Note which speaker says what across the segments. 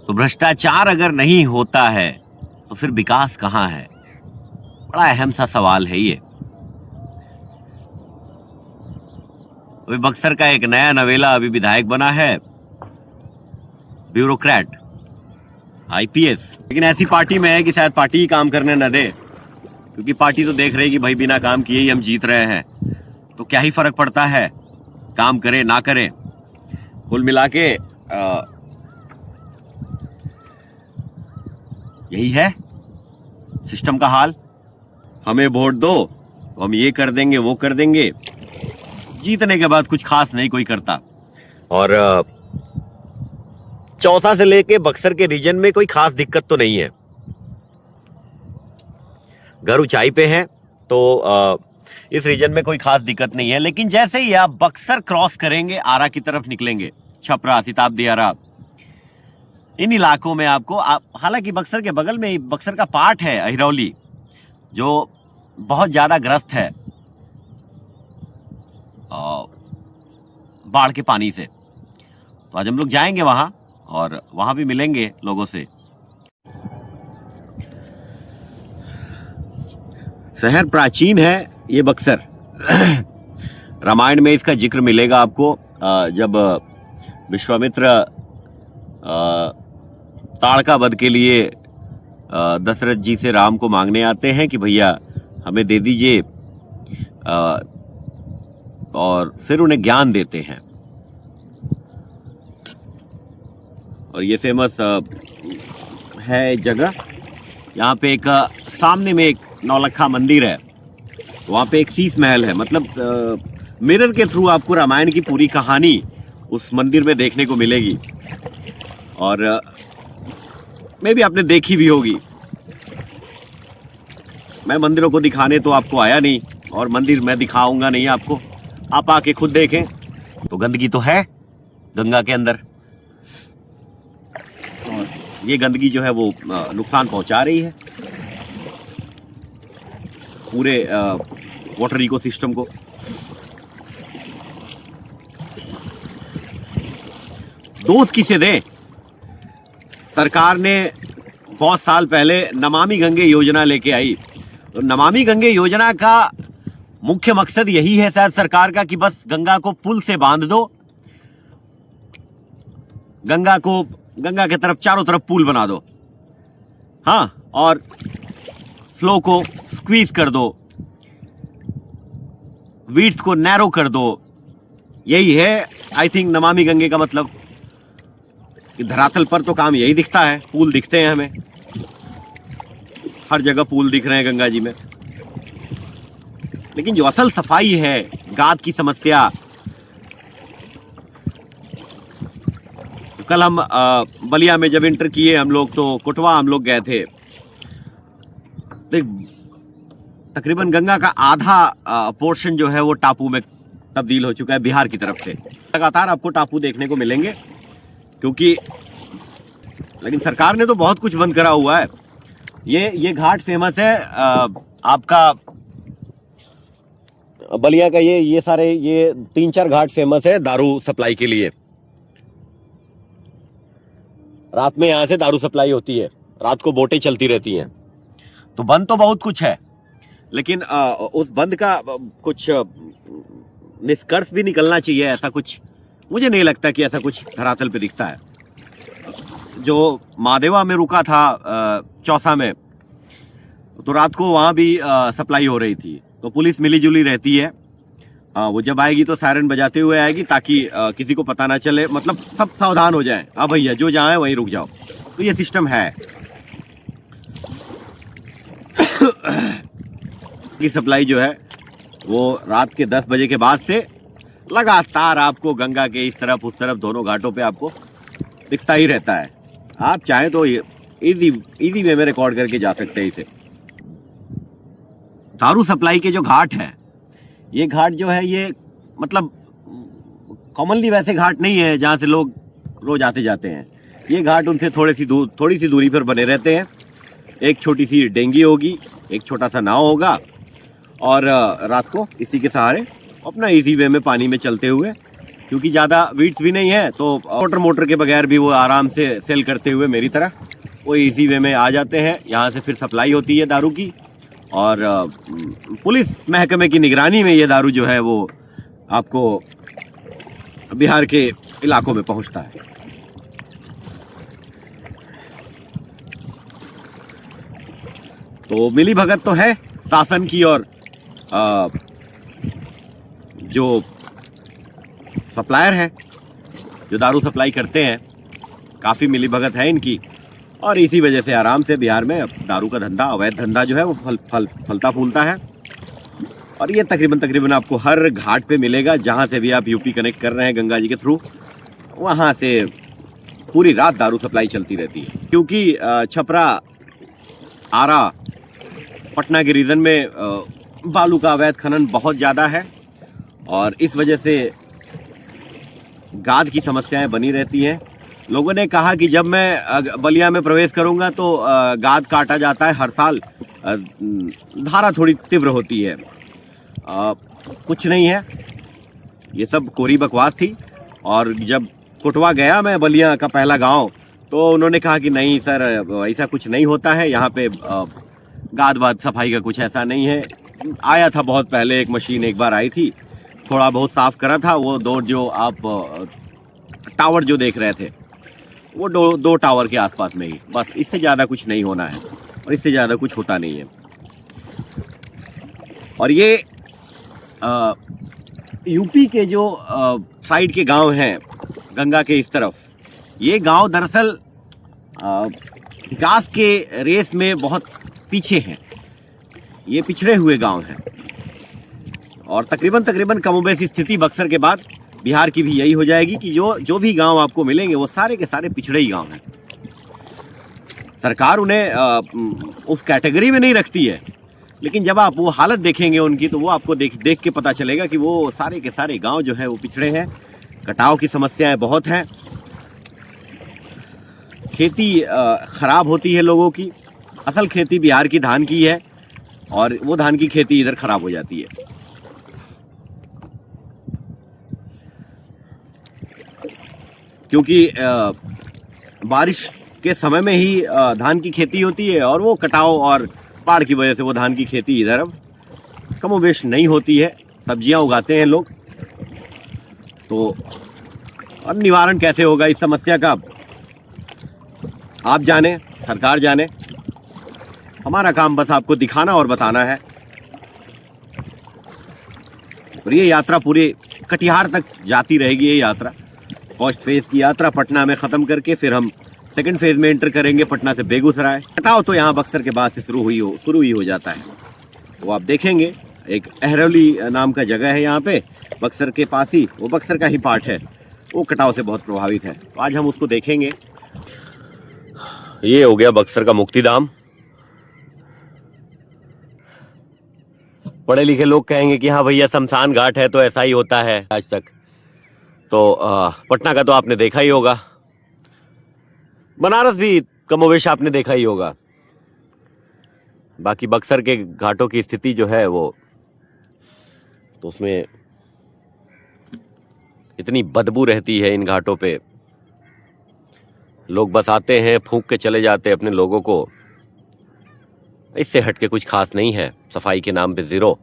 Speaker 1: तो भ्रष्टाचार अगर नहीं होता है तो फिर विकास कहाँ है? बड़ा अहम सा सवाल है ये। अभी बक्सर का एक नया नवेला अभी विधायक बना है, ब्यूरोक्रेट, आईपीएस, लेकिन ऐसी पार्टी में है कि शायद पार्टी ही काम करने न दे, क्योंकि पार्टी तो देख रही है कि भाई बिना काम किए ही हम जीत रहे हैं, तो क्या ही फर्क पड़ता है काम करे ना करे। कुल मिला के यही है सिस्टम का हाल। हमें वोट दो तो हम ये कर देंगे वो कर देंगे, जीतने के बाद कुछ खास नहीं कोई करता। और चौसा से लेके बक्सर के रीजन में कोई खास दिक्कत तो नहीं है। घर ऊंचाई पे है तो इस रीजन में कोई खास दिक्कत नहीं है। लेकिन जैसे ही आप बक्सर क्रॉस करेंगे, आरा की तरफ निकलेंगे, छपरा, सिताबदी आरा, इन इलाकों में आपको हालांकि बक्सर के बगल में बक्सर का पार्ट है अहिरौली, जो बहुत ज्यादा ग्रस्त है बाढ़ के पानी से। तो आज हम लोग जाएंगे वहां और वहां भी मिलेंगे लोगों से। शहर प्राचीन है ये बक्सर। रामायण में इसका जिक्र मिलेगा आपको, जब विश्वामित्र ताड़का वध के लिए दशरथ जी से राम को मांगने आते हैं कि भैया हमें दे दीजिए, और फिर उन्हें ज्ञान देते हैं। और ये फेमस है जगह। यहाँ पे एक सामने में एक नौलखा मंदिर है, वहाँ पे एक शीश महल है। मतलब मिरर के थ्रू आपको रामायण की पूरी कहानी उस मंदिर में देखने को मिलेगी। और मे भी आपने देखी भी होगी। मैं मंदिरों को दिखाने तो आपको आया नहीं, और मंदिर मैं दिखाऊंगा नहीं आपको, आप आके खुद देखें। तो गंदगी तो है गंगा के अंदर, और ये गंदगी जो है वो नुकसान पहुंचा रही है पूरे वाटर इकोसिस्टम को। दोष किसे दें? सरकार ने बहुत साल पहले नमामि गंगे योजना लेके आई। तो नमामि गंगे योजना का मुख्य मकसद यही है शायद सरकार का कि बस गंगा को पुल से बांध दो, गंगा के तरफ चारों तरफ पुल बना दो, हाँ, और फ्लो को स्क्वीज कर दो, वीड्स को नैरो कर दो। यही है आई थिंक नमामि गंगे का मतलब। कि धरातल पर तो काम यही दिखता है, पुल दिखते हैं हमें, हर जगह पुल दिख रहे हैं गंगा जी में। लेकिन जो असल सफाई है, गाद की समस्या, कल हम बलिया में जब इंटर किए हम लोग, तो कोटवा हम लोग गए थे। तकरीबन गंगा का आधा पोर्शन जो है वो टापू में तब्दील हो चुका है बिहार की तरफ से। लगातार आपको टापू देखने को मिलेंगे, क्योंकि लेकिन सरकार ने तो बहुत कुछ बंद करा हुआ है। ये घाट फेमस है आपका बलिया का। ये सारे 3-4 घाट फेमस है दारू सप्लाई के लिए। रात में यहां से दारू सप्लाई होती है, रात को बोटें चलती रहती हैं। तो बंद तो बहुत कुछ है, लेकिन उस बंद का कुछ निष्कर्ष भी निकलना चाहिए। ऐसा कुछ मुझे नहीं लगता कि ऐसा कुछ धरातल पे दिखता है। जो मादेवा में रुका था चौसा में, तो रात को वहां भी सप्लाई हो रही थी। तो पुलिस मिली जुली रहती है, वो जब आएगी तो सायरन बजाते हुए आएगी, ताकि किसी को पता ना चले, मतलब सब सावधान हो जाएं। हाँ भैया, जो जहाँ है वहीं रुक जाओ। तो ये सिस्टम है की सप्लाई जो है वो रात के 10 बजे के बाद से लगातार आपको गंगा के इस तरफ उस तरफ दोनों घाटों पे आपको दिखता ही रहता है। आप चाहें तो इजी वे में रिकॉर्ड करके जा सकते हैं इसे। दारू सप्लाई के जो घाट हैं, ये घाट जो है ये मतलब कॉमनली वैसे घाट नहीं है जहाँ से लोग रोज आते जाते हैं। ये घाट उनसे थोड़ी सी दूरी पर बने रहते हैं। एक छोटी सी डेंगी होगी, एक छोटा सा नाव होगा, और रात को इसी के सहारे अपना इजी वे में पानी में चलते हुए क्योंकि ज़्यादा वीड्स भी नहीं है, तो मोटर के बगैर भी वो आराम से सेल करते हुए मेरी तरह वो इजी वे में आ जाते हैं। यहाँ से फिर सप्लाई होती है दारू की, और पुलिस महकमे की निगरानी में ये दारू जो है वो आपको बिहार के इलाकों में पहुंचता है। तो मिली भगत तो है शासन की, और जो सप्लायर है, जो दारू सप्लाई करते हैं, काफ़ी मिली भगत है इनकी, और इसी वजह से आराम से बिहार में दारू का धंधा, अवैध धंधा जो है वो फलता फूलता है। और ये तकरीबन आपको हर घाट पे मिलेगा, जहाँ से भी आप यूपी कनेक्ट कर रहे हैं गंगा जी के थ्रू, वहाँ से पूरी रात दारू सप्लाई चलती रहती है। क्योंकि छपरा, आरा, पटना के रीजन में बालू का अवैध खनन बहुत ज़्यादा है, और इस वजह से गाद की समस्याएं बनी रहती हैं। लोगों ने कहा कि जब मैं बलिया में प्रवेश करूंगा तो गाद काटा जाता है हर साल, धारा थोड़ी तीव्र होती है। कुछ नहीं है, ये सब कोरी बकवास थी। और जब कोटवा गया मैं, बलिया का पहला गांव, तो उन्होंने कहा कि नहीं सर, ऐसा कुछ नहीं होता है यहाँ पे, गाद वाद सफाई का कुछ ऐसा नहीं है। आया था बहुत पहले, एक मशीन एक बार आई थी, थोड़ा बहुत साफ करा था। वो दो जो आप टावर जो देख रहे थे, वो दो टावर के आसपास में ही, बस, इससे ज़्यादा कुछ नहीं होना है, और इससे ज़्यादा कुछ होता नहीं है। और ये यूपी के जो साइड के गांव हैं गंगा के इस तरफ, ये गांव दरअसल विकास के रेस में बहुत पीछे हैं। ये पिछड़े हुए गांव हैं, और तकरीबन कमोबेश स्थिति बक्सर के बाद बिहार की भी यही हो जाएगी कि जो भी गांव आपको मिलेंगे वो सारे के सारे पिछड़े ही गांव हैं। सरकार उन्हें उस कैटेगरी में नहीं रखती है, लेकिन जब आप वो हालत देखेंगे उनकी, तो वो आपको देख के पता चलेगा कि वो सारे के सारे गांव जो है वो पिछड़े हैं। कटाव की समस्याएं बहुत हैं, खेती खराब होती है लोगों की। असल खेती बिहार की धान की है, और वो धान की खेती इधर खराब हो जाती है। क्योंकि बारिश के समय में ही धान की खेती होती है, और वो कटाव और बाढ़ की वजह से वो धान की खेती इधर अब कमोबेश नहीं होती है। सब्जियां उगाते हैं लोग, तो अब निवारण कैसे होगा इस समस्या का, आप जाने, सरकार जाने। हमारा काम बस आपको दिखाना और बताना है। और ये यात्रा पूरे कटिहार तक जाती रहेगी। ये यात्रा, फर्स्ट फेज की यात्रा पटना में ख़त्म करके फिर हम सेकंड फेज में एंटर करेंगे, पटना से बेगूसराय। कटाव तो यहाँ बक्सर के बाद से शुरू ही हो जाता है। वो आप देखेंगे, एक अहरौली नाम का जगह है यहाँ पे बक्सर के पास ही, वो बक्सर का ही पार्ट है, वो कटाव से बहुत प्रभावित है। तो आज हम उसको देखेंगे। ये हो गया बक्सर का मुक्तिधाम। पढ़े लिखे लोग कहेंगे कि हाँ भैया शमशान घाट है तो ऐसा ही होता है आज तक। तो पटना का तो आपने देखा ही होगा, बनारस भी कमोवेश आपने देखा ही होगा। बाकी बक्सर के घाटों की स्थिति जो है वो, तो उसमें इतनी बदबू रहती है इन घाटों पे, लोग बस आते हैं, फूंक के चले जाते हैं अपने लोगों को। इससे हट के कुछ खास नहीं है, सफाई के नाम पे जीरो।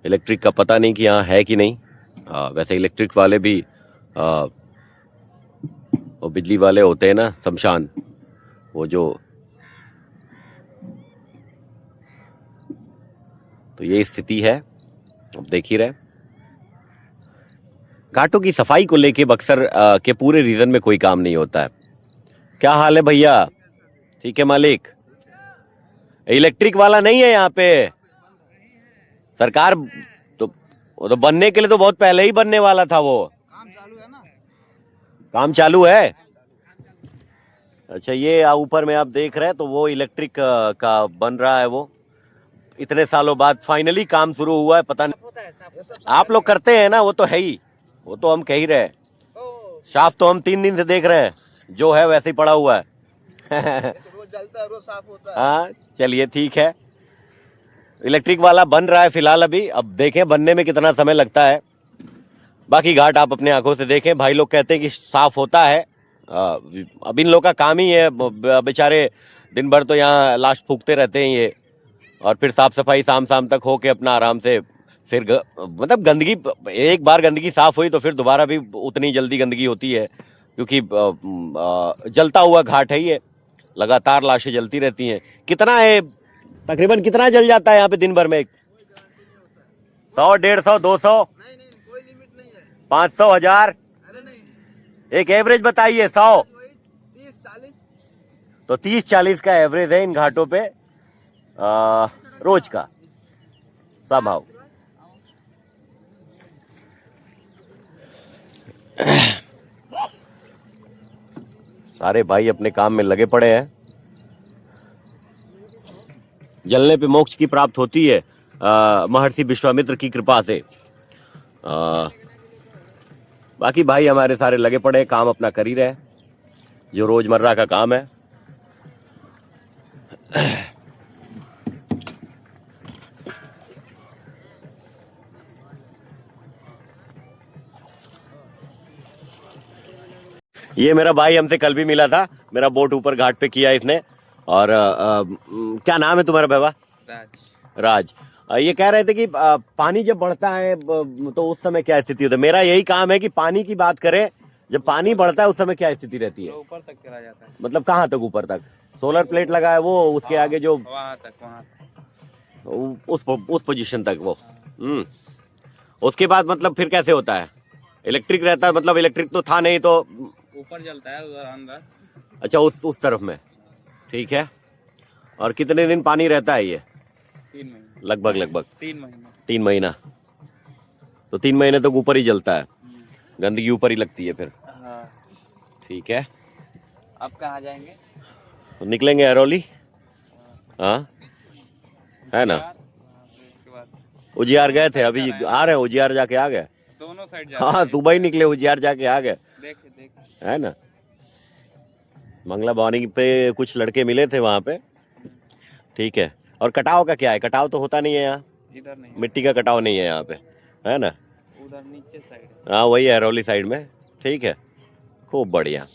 Speaker 1: इलेक्ट्रिक का पता नहीं कि यहाँ है कि नहीं। वैसे इलेक्ट्रिक वाले भी वो बिजली वाले होते हैं ना, शमशान, वो जो, तो ये स्थिति है, अब देख ही रहे। घाटों की सफाई को लेके बक्सर के पूरे रीजन में कोई काम नहीं होता है। क्या हाल है भैया? ठीक है मालिक। इलेक्ट्रिक वाला नहीं है यहाँ पे। सरकार तो, वो तो बनने के लिए तो बहुत पहले ही बनने वाला था। वो काम चालू है ना? काम चालू है। अच्छा, ये ऊपर में आप देख रहे हैं, तो वो इलेक्ट्रिक का बन रहा है। वो इतने सालों बाद फाइनली काम शुरू हुआ है। पता नहीं आप लोग करते हैं ना, वो तो है ही, वो तो हम कह ही रहे। साफ तो हम 3 दिन से देख रहे हैं, जो है वैसे ही पड़ा हुआ है।
Speaker 2: रोज जलता है, रोज साफ होता है।
Speaker 1: हाँ चलिए ठीक है। इलेक्ट्रिक वाला बन रहा है फिलहाल अभी, अब देखें बनने में कितना समय लगता है। बाकी घाट आप अपने आंखों से देखें। भाई लोग कहते हैं कि साफ होता है। अब इन लोग का काम ही है, बेचारे दिन भर तो यहाँ लाश फूकते रहते हैं ये, और फिर साफ सफाई शाम शाम तक होके अपना आराम से फिर मतलब गंदगी, एक बार गंदगी साफ हुई तो फिर दोबारा भी उतनी जल्दी गंदगी होती है, क्योंकि जलता हुआ घाट है ये, लगातार लाशें जलती रहती हैं। कितना है तकरीबन, कितना जल जाता है यहाँ पे दिन भर में? 100, 150, 200,
Speaker 2: नहीं नहीं, कोई लिमिट नहीं है।
Speaker 1: 500, 1000?
Speaker 2: अरे नहीं,
Speaker 1: एक एवरेज बताइए। 100
Speaker 2: वही 30-40।
Speaker 1: तो 30-40 का एवरेज है इन घाटों पे रोज का स्वभाव। सारे भाई अपने काम में लगे पड़े हैं। जलने पे मोक्ष की प्राप्त होती है महर्षि विश्वामित्र की कृपा से। बाकी भाई हमारे सारे लगे पड़े हैं, काम अपना कर ही रहे, जो रोजमर्रा का काम है। ये मेरा भाई हमसे कल भी मिला था, मेरा बोट ऊपर घाट पे किया इसने। और क्या नाम है तुम्हारा बाबा?
Speaker 2: राज।
Speaker 1: राज। ये कह रहे थे कि पानी जब बढ़ता है तो उस समय क्या स्थिति होती है? मेरा यही काम है कि पानी की बात करें, जब पानी बढ़ता है उस समय क्या स्थिति रहती है?
Speaker 2: ऊपर तक चला जाता है।
Speaker 1: मतलब कहाँ तक ऊपर तक? सोलर प्लेट लगा है वो, उसके आगे जो
Speaker 2: वहाँ तक
Speaker 1: उस पोजीशन तक वो। उसके बाद मतलब फिर कैसे होता है? इलेक्ट्रिक रहता है, मतलब इलेक्ट्रिक तो था नहीं तो
Speaker 2: ऊपर जलता है उधर अंदर।
Speaker 1: अच्छा उस तरफ में, ठीक है। और कितने दिन पानी रहता है ये?
Speaker 2: 3 महीने
Speaker 1: लगभग
Speaker 2: 3 महीने।
Speaker 1: 3 महीना। तो 3 महीने तक ऊपर ही जलता है, गंदगी ऊपर ही लगती है फिर।
Speaker 2: हाँ।
Speaker 1: ठीक है।
Speaker 2: अब कहाँ जाएंगे?
Speaker 1: तो निकलेंगे अरौली। हाँ है ना,
Speaker 2: इसके बाद
Speaker 1: उजियार गए थे, अभी आ रहे हैं, उजियार जाके आ गए।
Speaker 2: दोनों साइड
Speaker 1: हाँ सुबह ही निकले, उजियार जाके आ गए,
Speaker 2: देखे
Speaker 1: है ना। मंगला भवानी पे कुछ लड़के मिले थे वहाँ पे, ठीक है। और कटाव का क्या है? कटाव तो होता नहीं है यहाँ,
Speaker 2: इधर नहीं,
Speaker 1: मिट्टी का कटाव नहीं है यहाँ पे, है ना।
Speaker 2: उधर नीचे साइड।
Speaker 1: हाँ वही है अरौली साइड में, ठीक है। खूब बढ़िया।